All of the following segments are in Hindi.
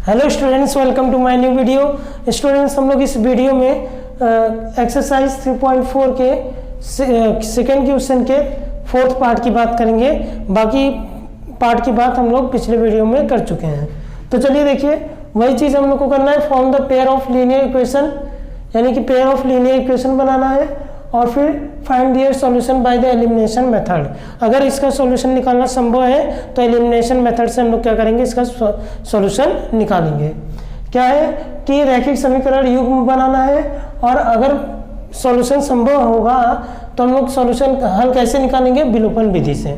Hello students, welcome to my new video. Students, हम लोग इस वीडियो में एक्सरसाइज 3.4 के सेकेंड क्वेश्चन के फोर्थ पार्ट की बात करेंगे। बाकी पार्ट की बात हम लोग पिछले वीडियो में कर चुके हैं। तो चलिए देखिए, वही चीज़ हम लोग को करना है। Form the pair of linear equation, यानी कि पेयर ऑफ लीनियर इक्वेशन बनाना है और फिर find their solution by the elimination method. अगर इसका सॉल्यूशन निकालना संभव है तो एलिमिनेशन मेथड से हम लोग क्या करेंगे, इसका सॉल्यूशन निकालेंगे। क्या है कि रैखिक समीकरण युग्म बनाना है और अगर सॉल्यूशन संभव होगा तो हम लोग सॉल्यूशन हल कैसे निकालेंगे, विलोपन विधि से।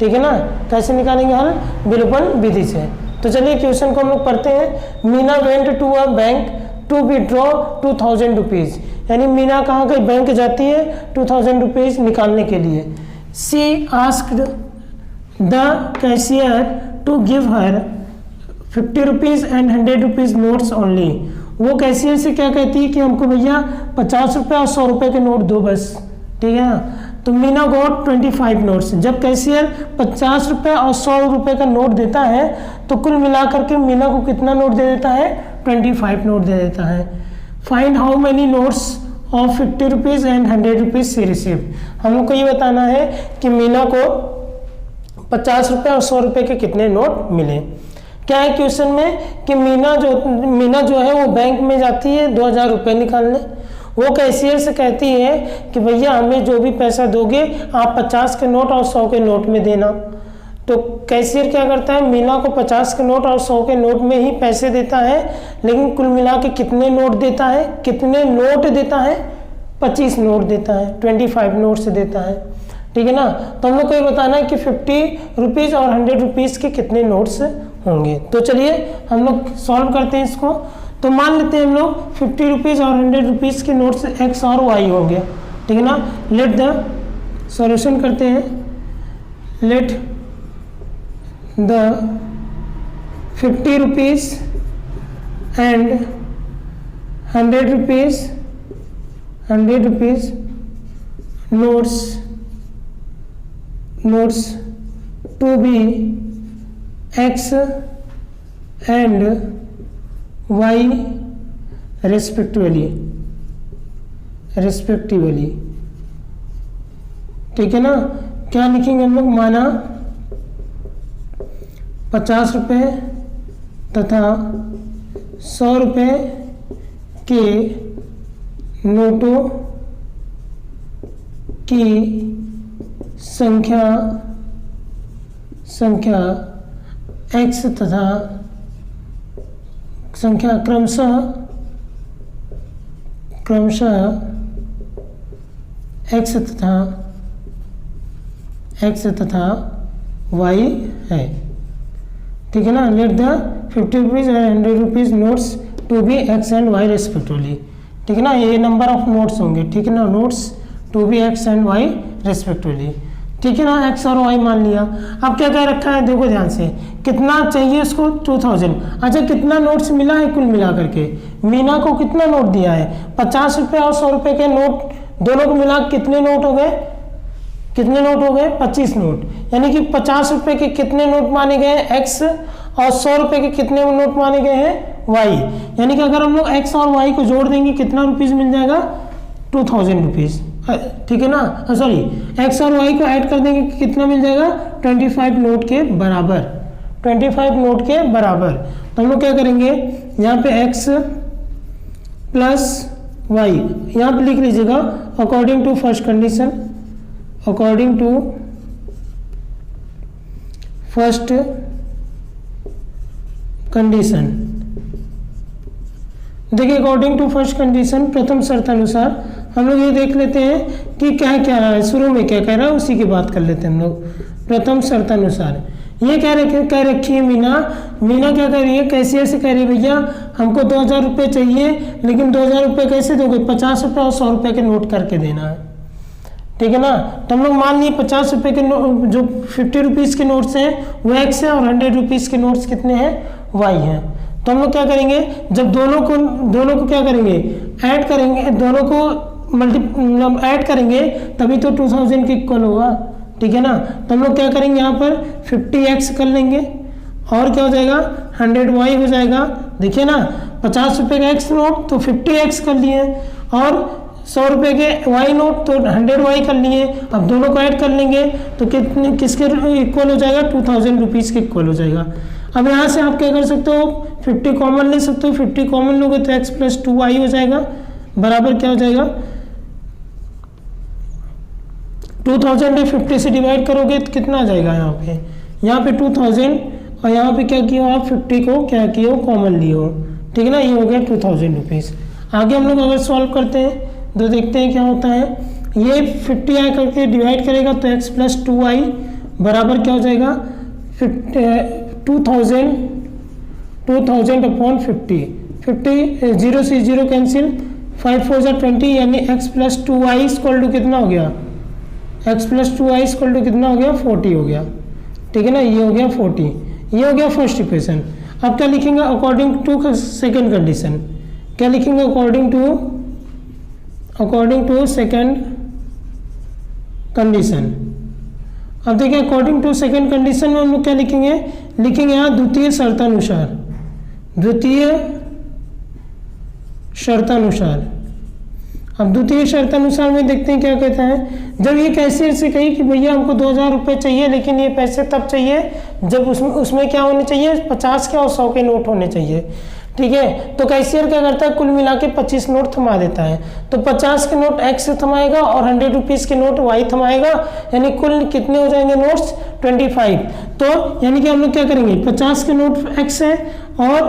ठीक है ना, कैसे निकालेंगे हल, विलोपन विधि से। तो चलिए क्वेश्चन को हम लोग पढ़ते हैं। Meena went to a bank to withdraw 2000 rupees, यानी मीना कहाँ गई, बैंक जाती है 2000 रुपीज़ निकालने के लिए। She asked the cashier to give her 50 rupees and 100 rupees notes only. वो कैशियर से क्या कहती है कि हमको भैया 50 रुपये और 100 रुपये के नोट दो बस। ठीक है ना, तो मीना गॉट 25 नोट्स। जब कैशियर 50 रुपये और 100 रुपये का नोट देता है तो कुल मिलाकर के मीना को कितना नोट दे देता है, 25 नोट दे देता है। Find how many notes of 50 rupees and 100 rupees she receive. हम लोग को ये बताना है कि मीना को 50 रुपये और 100 रुपये के कितने नोट मिले। क्या है क्वेश्चन में कि मीना जो है वो बैंक में जाती है 2000 रुपये निकालने। वो कैशियर से कहती है कि भैया हमें जो भी पैसा दोगे आप 50 के नोट और 100 के नोट में देना। तो कैशियर क्या करता है, मीना को 50 के नोट और 100 के नोट में ही पैसे देता है, लेकिन कुल मिला के कितने नोट देता है, कितने नोट देता है, 25 नोट देता है, 25 नोट से देता है। ठीक है ना, तो हम लोग को ये बताना है कि 50 रुपीज़ और 100 रुपीज़ के कितने नोट्स होंगे। तो चलिए हम लोग सॉल्व करते हैं इसको। तो मान लेते हैं हम लोग 50 रुपीज़ और 100 रुपीज़ के नोट्स एक्स और वाई होंगे। ठीक है ना, लेट द सॉल्यूशन करते हैं। Let the 50 rupees and 100 rupees notes to be x and y respectively। ठीक है ना, क्या लिखेंगे हम लोग, माना 50 रुपये तथा 100 रुपये के नोटों की संख्या x तथा संख्या क्रमशः x तथा y है। ठीक है ना, let the 50 rupees and 100 rupees notes to be x and y respectively. ठीक है ना, ये नंबर ऑफ नोट्स होंगे। ठीक है ना, notes to be x and y respectively. ठीक है ना, x और y मान लिया। अब क्या कह रखा है, देखो ध्यान से, कितना चाहिए इसको, 2000। अच्छा, कितना नोट्स मिला है कुल मिला करके, मीना को कितना नोट दिया है, 50 रुपये और 100 रुपये के नोट, दोनों को मिला कितने नोट हो गए, 25 नोट। यानी कि 50 रुपये के कितने नोट माने गए हैं, x, और 100 रुपये के कितने नोट माने गए हैं, y। यानी कि अगर हम लोग x और y को जोड़ देंगे कितना रुपीज़ मिल जाएगा, 2000 रुपीज़। ठीक है ना, सॉरी, x और y को ऐड कर देंगे कितना मिल जाएगा, 25 नोट के बराबर, 25 नोट के बराबर। तो हम लोग क्या करेंगे, यहाँ पे x प्लस y, यहाँ पे लिख लीजिएगा अकॉर्डिंग टू फर्स्ट कंडीशन। देखिए, अकॉर्डिंग टू फर्स्ट कंडीशन, प्रथम शर्त अनुसार हम लोग ये देख लेते हैं कि क्या कह रहा है, शुरू में क्या कह रहा है उसी की बात कर लेते हैं हम लोग। प्रथम शर्त अनुसार ये कह रखी है मीना क्या कह रही है, कैशियर से कह रही है भैया हमको 2000 रुपये चाहिए, लेकिन 2000 रुपये कैसे दोगे, 50 रुपये और 100 रुपये के नोट करके देना है। ठीक है ना, तो हम लोग मान लिए 50 रुपये के जो 50 रुपीज़ के नोट्स हैं वो x है और 100 रुपीज़ के नोट्स कितने हैं, y हैं। तो हम लोग क्या करेंगे, जब दोनों को क्या करेंगे, ऐड करेंगे, दोनों को ऐड करेंगे तभी तो 2000 के इक्वल होगा। ठीक है ना, तो हम लोग क्या करेंगे, यहाँ पर 50x कर लेंगे और क्या हो जाएगा 100y हो जाएगा। देखिए ना 50 रुपये का x नोट तो 50x कर लिए, और 100 रुपये के y नोट तो 100y कर लिए। अब दोनों को ऐड कर लेंगे तो कितने किसके इक्वल हो जाएगा 2000 रुपीज़ के इक्वल हो जाएगा। अब यहाँ से आप क्या कर सकते हो 50 कॉमन ले सकते हो, 50 कॉमन लोगे तो x + 2y हो जाएगा, बराबर क्या हो जाएगा 2000 50 से डिवाइड करोगे तो कितना आ जाएगा यहाँ पे 2000, और यहाँ पे क्या किया आप 50 को क्या किया हो कॉमन लिए हो, ठीक है ना। ये हो गया 2000 रुपीज़। आगे हम लोग अगर सॉल्व करते हैं तो देखते हैं क्या होता है। ये 50 करके डिवाइड करेगा तो x + 2y बराबर क्या हो जाएगा 2000 अपॉन 50, 0 से 0 कैंसिल, 5 4 जा 20, यानी x + 2y इक्वल टू कितना हो गया, x + 2y इक्वल टू कितना हो गया 40 हो गया, ठीक है ना। ये हो गया 40, ये हो गया फर्स्ट इक्वेशन। अब क्या लिखेंगे अकॉर्डिंग टू सेकेंड कंडीशन, क्या लिखेंगे अकॉर्डिंग टू सेकेंड कंडीशन। अब देखिए अकॉर्डिंग टू सेकेंड कंडीशन में हम लोग क्या लिखेंगे यहाँ द्वितीय शर्तानुसार। अब द्वितीय शर्तानुसार में देखते हैं क्या कहता है। जब ये कैशियर से कही कि भैया हमको 2000 रुपये चाहिए, लेकिन ये पैसे तब चाहिए जब उसमें क्या होने चाहिए 50 के और 100 के नोट होने चाहिए, ठीक है। तो कैशियर क्या करता है कुल मिला के 25 नोट थमा देता है। तो 50 के नोट x से थमाएगा और 100 रुपीज़ के नोट y थमाएगा, यानी कुल कितने हो जाएंगे नोट्स 25। तो यानी कि हम लोग क्या करेंगे 50 के नोट x है और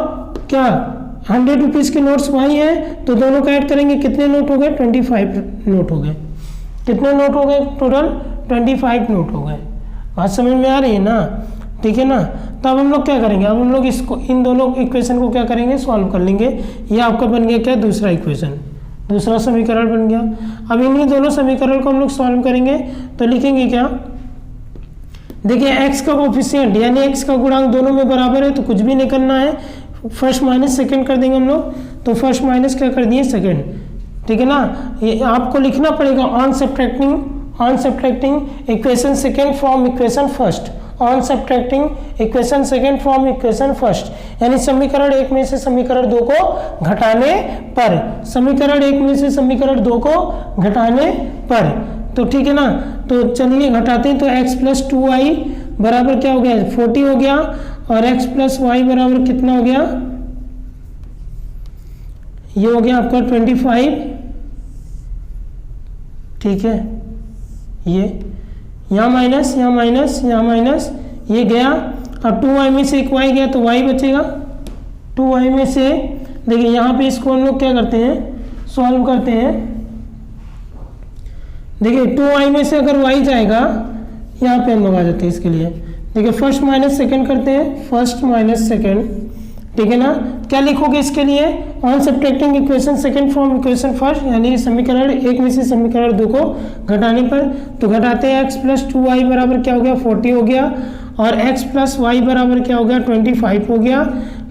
क्या 100 रुपीज़ के नोट्स y है, तो दोनों का ऐड करेंगे कितने नोट हो गए 25 नोट हो गए। कितने नोट हो गए टोटल 25 नोट हो गए। बात समझ में आ रही है ना, ठीक है ना। तो अब हम लोग क्या करेंगे, अब हम लोग इसको इन दोनों इक्वेशन को क्या करेंगे सॉल्व कर लेंगे। ये आपका बन गया क्या दूसरा इक्वेशन, दूसरा समीकरण बन गया। अब इन्हीं दोनों समीकरण को हम लोग सॉल्व करेंगे तो लिखेंगे क्या, देखिए x का कोफिशिएंट यानी x का गुणांक दोनों में बराबर है तो कुछ भी नहीं करना है, फर्स्ट माइनस सेकेंड कर देंगे हम लोग। तो फर्स्ट माइनस क्या कर दिए सेकेंड, ठीक है ना। ये आपको लिखना पड़ेगा on subtracting equation second from equation first, on subtracting equation second from equation first, यानी समीकरण 1 में से समीकरण 2 को घटाने पर, समीकरण 1 में से समीकरण 2 को घटाने पर। तो ठीक है ना, तो चलिए घटाते हैं। तो x + 2y बराबर क्या हो गया 40 हो गया, और x + y बराबर कितना हो गया, ये हो गया आपका 25, ठीक है। ये यहाँ माइनस यहाँ माइनस यहाँ माइनस ये गया। अब 2y में से एक y गया तो y बचेगा। 2y में से देखिए यहाँ पे इसको हम लोग क्या करते हैं सॉल्व करते हैं। देखिए 2y में से अगर y जाएगा यहाँ पे हम लोग आ जाते हैं इसके लिए। देखिए फर्स्ट माइनस सेकेंड करते हैं, फर्स्ट माइनस सेकेंड, ठीक है ना। क्या लिखोगे इसके लिए on subtracting equation second from equation first, यानी समीकरण 1 में से समीकरण 2 को घटाने पर। तो घटाते हैं x + 2y बराबर क्या हो गया 40 हो गया, और x + y बराबर क्या हो गया 25 हो गया,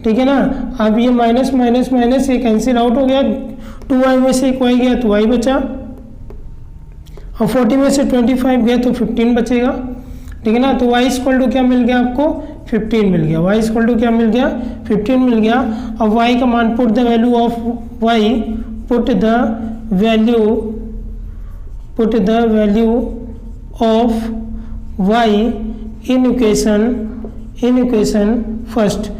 ठीक है ना। अब ये माइनस माइनस माइनस ये कैंसिल आउट हो गया, 2y में से एक y गया तो y बचा, और 40 में से 25 गया तो 15 बचेगा, ठीक है ना। तो y = क्या मिल गया आपको 15 मिल गया, y = क्या मिल गया 15 मिल गया। अब y का मान put the value of y, put the value of y in equation first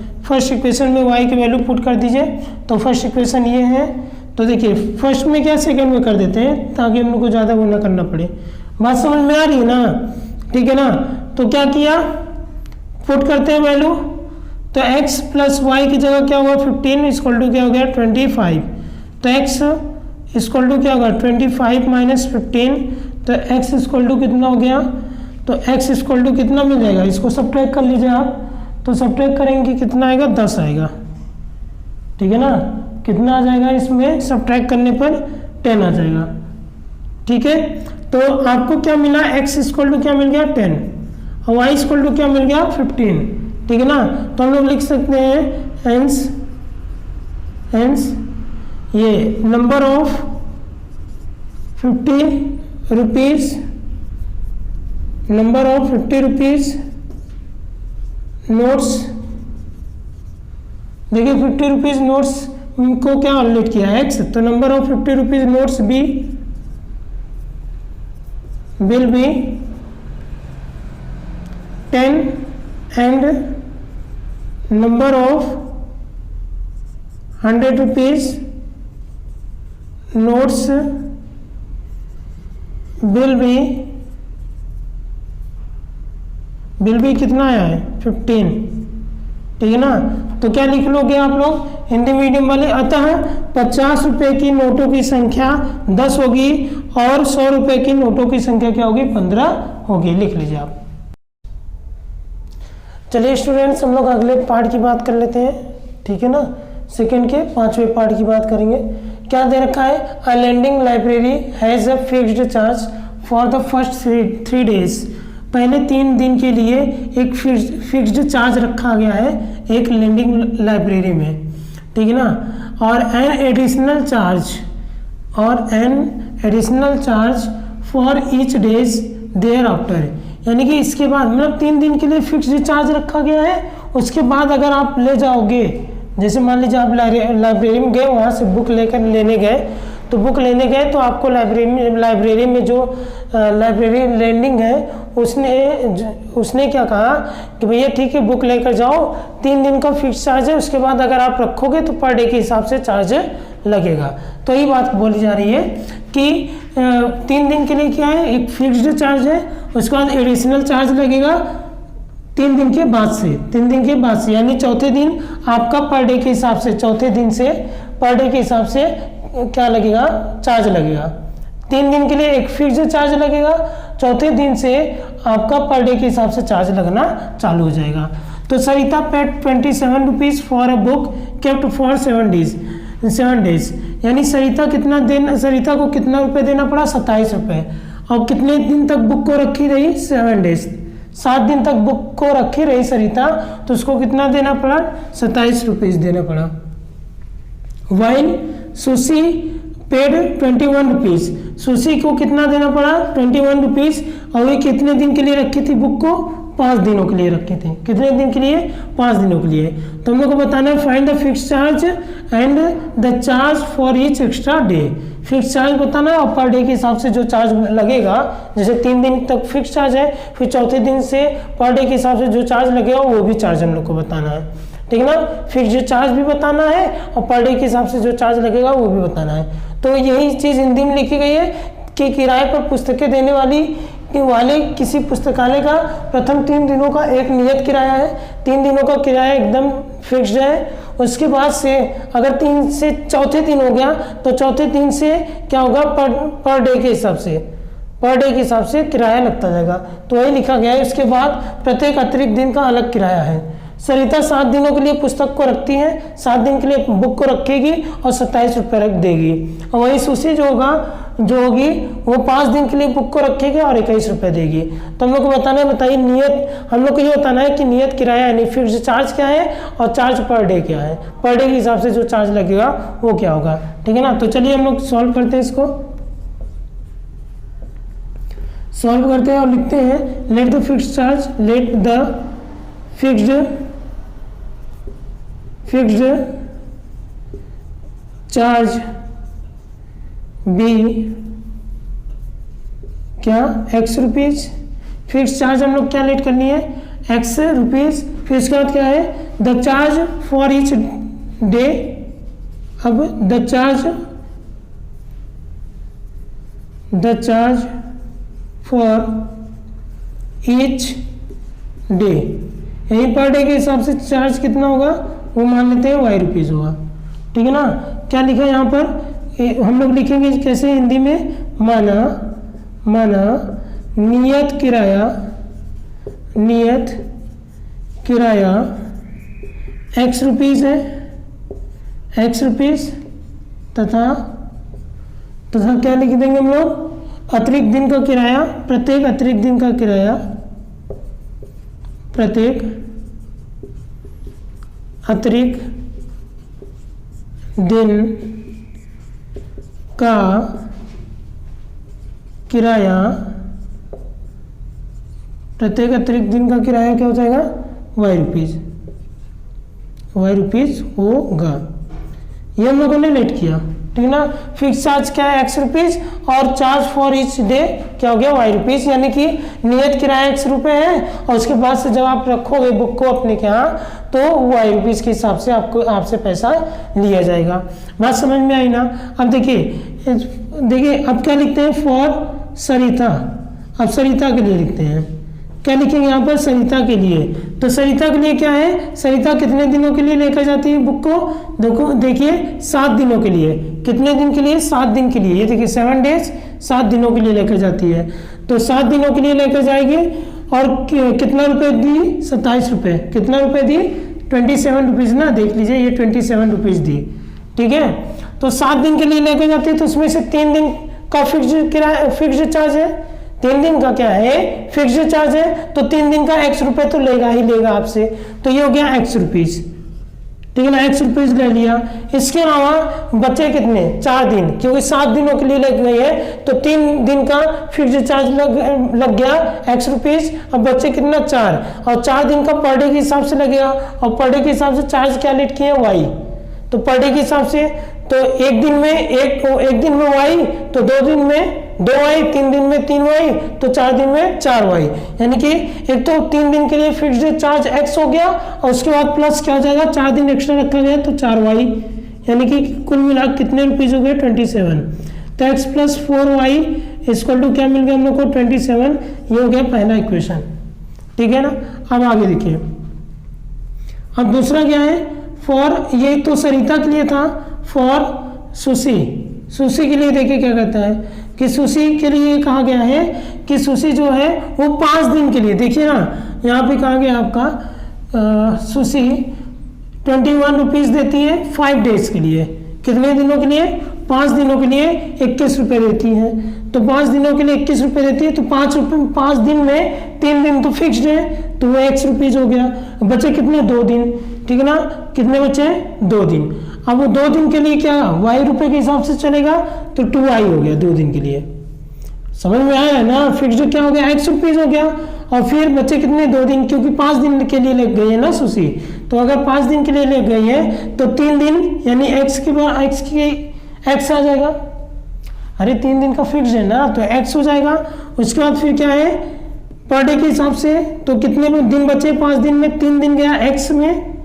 equation में y की वैल्यू पुट कर दीजिए। तो फर्स्ट इक्वेशन ये है। तो देखिए फर्स्ट में क्या सेकंड में कर देते हैं ताकि हम लोग को ज़्यादा वो ना करना पड़े। बात समझ में आ रही है ना, ठीक है ना। तो क्या किया पुट करते हैं वैल्यू, तो x + y की जगह क्या हुआ 15 = क्या हो गया 25। तो x = क्या होगा 25 - 15, तो x = कितना हो गया, तो x = कितना मिल जाएगा, इसको सब्ट्रैक्ट कर लीजिए आप। तो सब्ट्रैक्ट करेंगे कितना आएगा 10 आएगा, ठीक है ना। कितना आ जाएगा इसमें सब्ट्रैक्ट करने पर 10 आ जाएगा, ठीक है। तो आपको क्या मिला x = क्या मिल गया 10 और y = क्या मिल गया 15, ठीक है ना। तो हम लोग लिख सकते हैं हेंस ये नंबर ऑफ 50 रुपीज़ नोट्स देखिए 50 रुपीज़ नोट्स को क्या ऑलरेट किया है एक्स, तो number of 50 rupees notes be will be 10 and number of 100 rupees notes will be कितना आया है 15, ठीक है ना। तो क्या लिख लोगे आप लोग हिंदी मीडियम वाले, अतः 50 रुपए की नोटों की संख्या 10 होगी और 100 रुपए की नोटों की संख्या क्या होगी 15 होगी, लिख लीजिए आप। चलिए स्टूडेंट्स हम लोग अगले पार्ट की बात कर लेते हैं, ठीक है ना। सेकंड के 5वें पार्ट की बात करेंगे। क्या दे रखा है, a lending library has a fixed charge for the first 3 days. पहले 3 दिन के लिए एक फिक्स्ड चार्ज रखा गया है एक लैंडिंग लाइब्रेरी में, ठीक है ना। और an additional charge for each days thereafter, यानी कि इसके बाद मतलब 3 दिन के लिए फिक्स्ड चार्ज रखा गया है। उसके बाद अगर आप ले जाओगे, जैसे मान लीजिए आप लाइब्रेरी में गए, वहाँ से बुक लेने गए, तो बुक लेने गए तो आपको लाइब्रेरी में जो लाइब्रेरी लैंडिंग है उसने क्या कहा कि भैया ठीक है बुक लेकर जाओ, 3 दिन का फिक्स चार्ज है, उसके बाद अगर आप रखोगे तो पर डे के हिसाब से चार्ज लगेगा। तो यही बात बोली जा रही है कि 3 दिन के लिए क्या है एक फिक्स्ड चार्ज है, उसके बाद एडिशनल चार्ज लगेगा 3 दिन के बाद से, यानी चौथे दिन आपका पर डे के हिसाब से, चौथे दिन से पर डे के हिसाब से क्या लगेगा चार्ज लगेगा। 3 दिन के लिए एक फिक्स्ड चार्ज लगेगा, चौथे दिन से आपका पर डे के हिसाब से चार्ज लगना चालू हो जाएगा। तो Sarita paid 27 rupees for a book kept for 7 days, यानी सरिता को कितना रुपए देना पड़ा 27 रुपये, और कितने दिन तक बुक को रखी रही 7 डेज, 7 दिन तक बुक को रखी रही सरिता, तो उसको कितना देना पड़ा 27 रुपीज़ देना पड़ा। While sushi paid 21 rupees, sushi को कितना देना पड़ा 21 रुपीज़, और वे कितने दिन के लिए रखी थी बुक को 5 दिनों के लिए रखे थे। कितने दिन के लिए 5 दिनों के लिए। तो हम लोग को बताना है find the fix charge and the charge for each extra day. Fix charge बताना है और पर डे के हिसाब से जो चार्ज लगेगा, जैसे 3 दिन तक फिक्स चार्ज है, फिर चौथे दिन से पर डे के हिसाब से जो चार्ज लगेगा वो भी चार्ज हम लोग को बताना है, ठीक है ना। फिक्स चार्ज भी बताना है और पर डे के हिसाब से जो चार्ज लगेगा वो भी बताना है। तो यही चीज़ हिंदी में लिखी गई है कि किराए पर पुस्तकें देने वाले किसी पुस्तकालय का प्रथम 3 दिनों का एक नियत किराया है, 3 दिनों का किराया एकदम फिक्स्ड है। उसके बाद से अगर 3 से चौथे दिन हो गया तो चौथे दिन से क्या होगा पर डे के हिसाब से किराया लगता जाएगा। तो वही लिखा गया है। उसके बाद प्रत्येक अतिरिक्त दिन का अलग किराया है। सरिता 7 दिनों के लिए पुस्तक को रखती है, 7 दिन के लिए बुक को रखेगी और 27 रुपये रख देगी। और वही सुशी जो होगी वो 5 दिन के लिए बुक को रखेगी और 21 रुपये देगी। तो हम लोग को बताना है, बताइए नियत, हम लोग को ये बताना है कि नियत किराया यानी फिक्स्ड चार्ज क्या है और चार्ज पर डे क्या है, पर डे के हिसाब से जो चार्ज लगेगा वो क्या होगा, ठीक है ना। तो चलिए हम लोग सॉल्व करते हैं, इसको सॉल्व करते हैं और लिखते हैं let the fixed charge be क्या x रुपीज़। फिक्स चार्ज हम लोग क्या लेट करनी है x रुपीज़। फिर इसके बाद क्या है the charge for each day. अब the charge for each day, यही पर डे के हिसाब से चार्ज कितना होगा वो मान लेते हैं y रुपीज़ होगा, ठीक है ना। क्या लिखा है यहाँ पर, हम लोग लिखेंगे कैसे हिंदी में, माना नियत किराया x रुपीज़ है, x रुपीज़ तथा क्या लिख देंगे हम लोग अतिरिक्त दिन का किराया, प्रत्येक अतिरिक्त दिन का किराया, प्रत्येक अतिरिक्त दिन का किराया, प्रत्येक अतिरिक्त दिन का किराया क्या हो जाएगा y रुपीज़, वाई रुपीज़ होगा। ये हम लोगों ने लेट किया, ठीक है ना। फिक्स चार्ज क्या है एक्स रुपीज़ और चार्ज फॉर ईच डे क्या हो गया वाई रुपीज़, यानी कि नियत किराया एक्स रुपये है और उसके बाद से जब आप रखोगे बुक को अपने के यहाँ तो वाई रुपीज़ के हिसाब से आपसे पैसा लिया जाएगा। बात समझ में आई ना। अब देखिए अब क्या लिखते हैं फॉर सरिता। अब सरिता के लिए लिखते हैं, क्या लिखेंगे यहाँ पर सरिता के लिए। तो सरिता के लिए क्या है, सरिता कितने दिनों के लिए लेकर जाती है बुक को, देखिए 7 दिनों के लिए। कितने दिन के लिए, 7 दिन के लिए। ये देखिए 7 डेज 7 दिनों के लिए लेकर जाती है। तो 7 दिनों के लिए लेकर जाएगी और कितना रुपए दी, 27 रुपये। कितना रुपए दी, 27 रुपीज़ ना, देख लीजिए ये 27 रुपीज़ दी, ठीक है। तो 7 दिन के लिए लेकर जाती है तो उसमें से 3 दिन का फिक्स्ड चार्ज है, 3 दिन का क्या है फिक्स्ड चार्ज है, तो 3 दिन का एक्स रुपये तो लेगा ही लेगा आपसे। तो ये हो गया एक्स रुपीज़, ठीक है ना, एक्स रुपीज़ ले लिया। इसके अलावा बचे कितने, 4 दिन, क्योंकि 7 दिनों के लिए लग गई है तो 3 दिन का फिक्स्ड चार्ज लग गया एक्स रुपीज़। अब बचे कितना 4, और 4 दिन का पर डे के हिसाब से लगेगा, और पर डे के हिसाब से चार्ज क्या लेट किए वाई। तो पर डे के हिसाब से तो एक दिन में वाई, तो 2 दिन में 2 वाई, 3 दिन में 3 वाई, तो 4 दिन में 4 वाई। यानी कि एक तो 3 दिन के लिए फिक्स्ड चार्ज एक्स हो गया और उसके बाद प्लस क्या हो जाएगा, 4 दिन एक्स्ट्रा रखा गया तो 4 वाई, यानी कि कुल मिला कितने रुपीज़ हो गए 27। तो x plus 4 y equal to क्या मिल गया हम लोग को 27। ये हो गया पहला इक्वेशन, ठीक है ना। अब आगे देखिए, अब दूसरा क्या है फॉर, ये तो सरिता के लिए था। फॉर सुशी के लिए देखिए क्या कहता है कि सुशी के लिए कहा गया है कि सुशी जो है वो 5 दिन के लिए, देखिए ना यहाँ पे कहा गया आपका सुशी 21 रुपीज़ देती है 5 डेज के लिए। कितने दिनों के लिए, 5 दिनों के लिए 21 रुपये देती है। तो 5 दिनों के लिए 21 रुपये देती है, तो 5 दिन में 3 दिन तो फिक्स्ड है तो वो एक्स रुपीज़ हो गया। बचे कितने, 2 दिन, ठीक है ना। कितने बचे, 2 दिन। अब वो 2 दिन के लिए क्या वाई रुपये के हिसाब से चलेगा तो 2 वाई हो गया 2 दिन के लिए। समझ में आया ना, फिक्स्ड क्या हो गया एक्स रुपीज़ हो गया। और फिर बचे कितने, 2 दिन, क्योंकि 5 दिन के लिए लग गई है ना सुशी। तो अगर 5 दिन के लिए लग गई है तो 3 दिन यानी एक्स आ जाएगा। अरे 3 दिन का फिक्स है ना तो एक्स हो जाएगा। उसके बाद फिर क्या है पर डे के हिसाब से, तो कितने दिन बचे, 5 दिन में 3 दिन गया एक्स में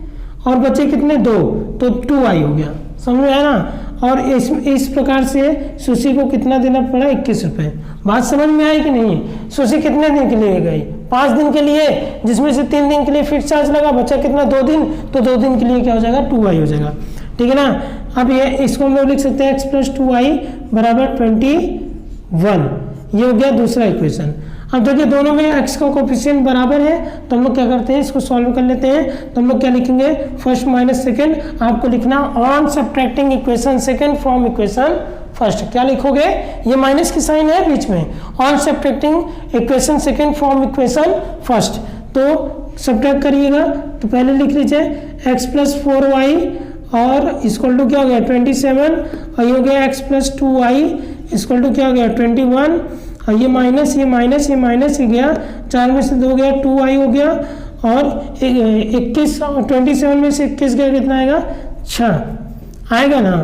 और बचे कितने 2, तो 2 आई हो गया। समझ में आया ना। और इस प्रकार से सुशी को कितना देना पड़ा, 21 रुपये। बात समझ में आई कि नहीं। सुशी कितने दिन के लिए गई, 5 दिन के लिए, जिसमें से 3 दिन के लिए फिक्स चार्ज लगा, बचा कितना 2 दिन, तो 2 दिन के लिए क्या हो जाएगा 2 आई हो जाएगा, ठीक है ना। अब ये इसको हम लोग लिख सकते हैं एक्स प्लस 2 आई बराबर 21। ये हो गया दूसरा इक्वेशन। अब देखिए दोनों में x का कोफिशिएंट बराबर है तो हम लोग क्या करते हैं इसको सॉल्व कर लेते हैं। तो हम लोग क्या लिखेंगे, फर्स्ट माइनस सेकेंड आपको लिखना on subtracting equation second from equation first. क्या लिखोगे, ये माइनस की साइन है बीच में, on subtracting equation second from equation first. तो सब्ट्रैक्ट करिएगा तो पहले लिख लीजिए x प्लस 4y और इक्वल टू क्या हो गया 27, और ये हो गया x plus 2y equal to क्या हो गया 21, और ये माइनस ये गया, 4 में से 2 गया 2y हो गया, और 27 में से 21 गया कितना आएगा 6 आएगा ना।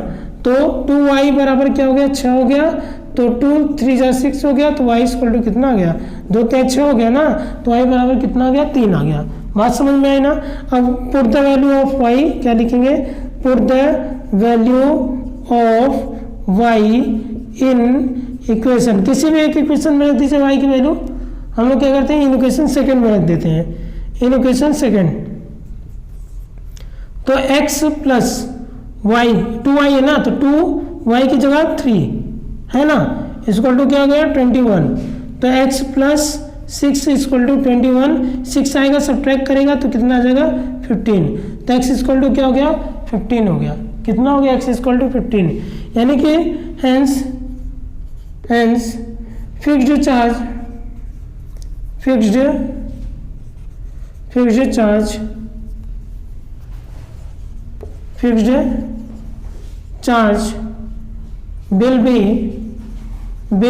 तो 2y बराबर क्या हो गया 6 हो गया, तो 2 3 जा 6 हो गया, तो y इक्वल टू कितना आ गया 2 3 6 हो गया ना, तो y बराबर कितना आ गया 3 आ गया। बात समझ में आई ना। अब put the value of y क्या लिखेंगे, put the value of y in equation, किसी भी एक इक्वेशन में रख दीजिए y की वैल्यू। हम लोग क्या करते हैं इन इक्वेशन सेकेंड में रख देते हैं, इन इक्वेशन सेकेंड। तो x प्लस y 2y है ना, तो 2y की जगह 3 है ना, इक्वल टू क्या हो गया 21। तो x प्लस 6 इक्वल टू 21, 6 आएगा सब्ट्रैक्ट करेगा तो कितना आ जाएगा 15। तो x इक्वल टू क्या हो गया 15 हो गया। कितना हो गया x इक्वल टू 15, यानी कि hence fixed charge will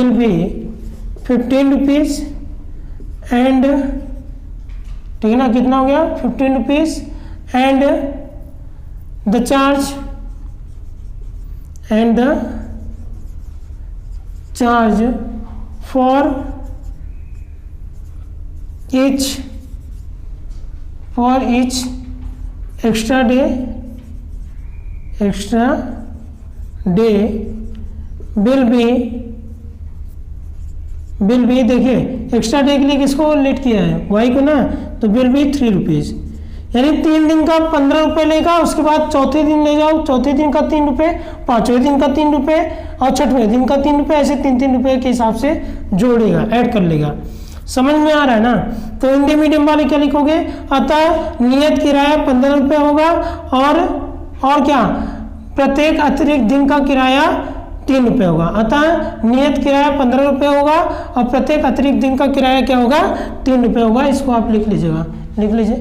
be 15 rupees and, ठीक है ना, कितना हो गया 15 rupees and the charge and the charge for each extra day will be देखिए एक्स्ट्रा डे के लिए किसको लेट किया है, वाई को ना, तो will be 3 रुपीज़, यानी 3 दिन का 15 रुपये लेगा, उसके बाद चौथे दिन ले जाओ, चौथे दिन का 3 रुपये, पाँचवें दिन का 3 रुपये और छठवें दिन का 3 रुपये, ऐसे 3-3 रुपये के हिसाब से जोड़ेगा, ऐड कर लेगा। समझ में आ रहा है ना। तो हिंदी मीडियम वाले क्या लिखोगे, अतः नियत किराया 15 रुपये होगा और क्या, प्रत्येक अतिरिक्त दिन का किराया 3 रुपये होगा। अतः नियत किराया 15 रुपये होगा और प्रत्येक अतिरिक्त दिन का किराया क्या होगा, 3 रुपये होगा। इसको आप लिख लीजिएगा, लिख लीजिए।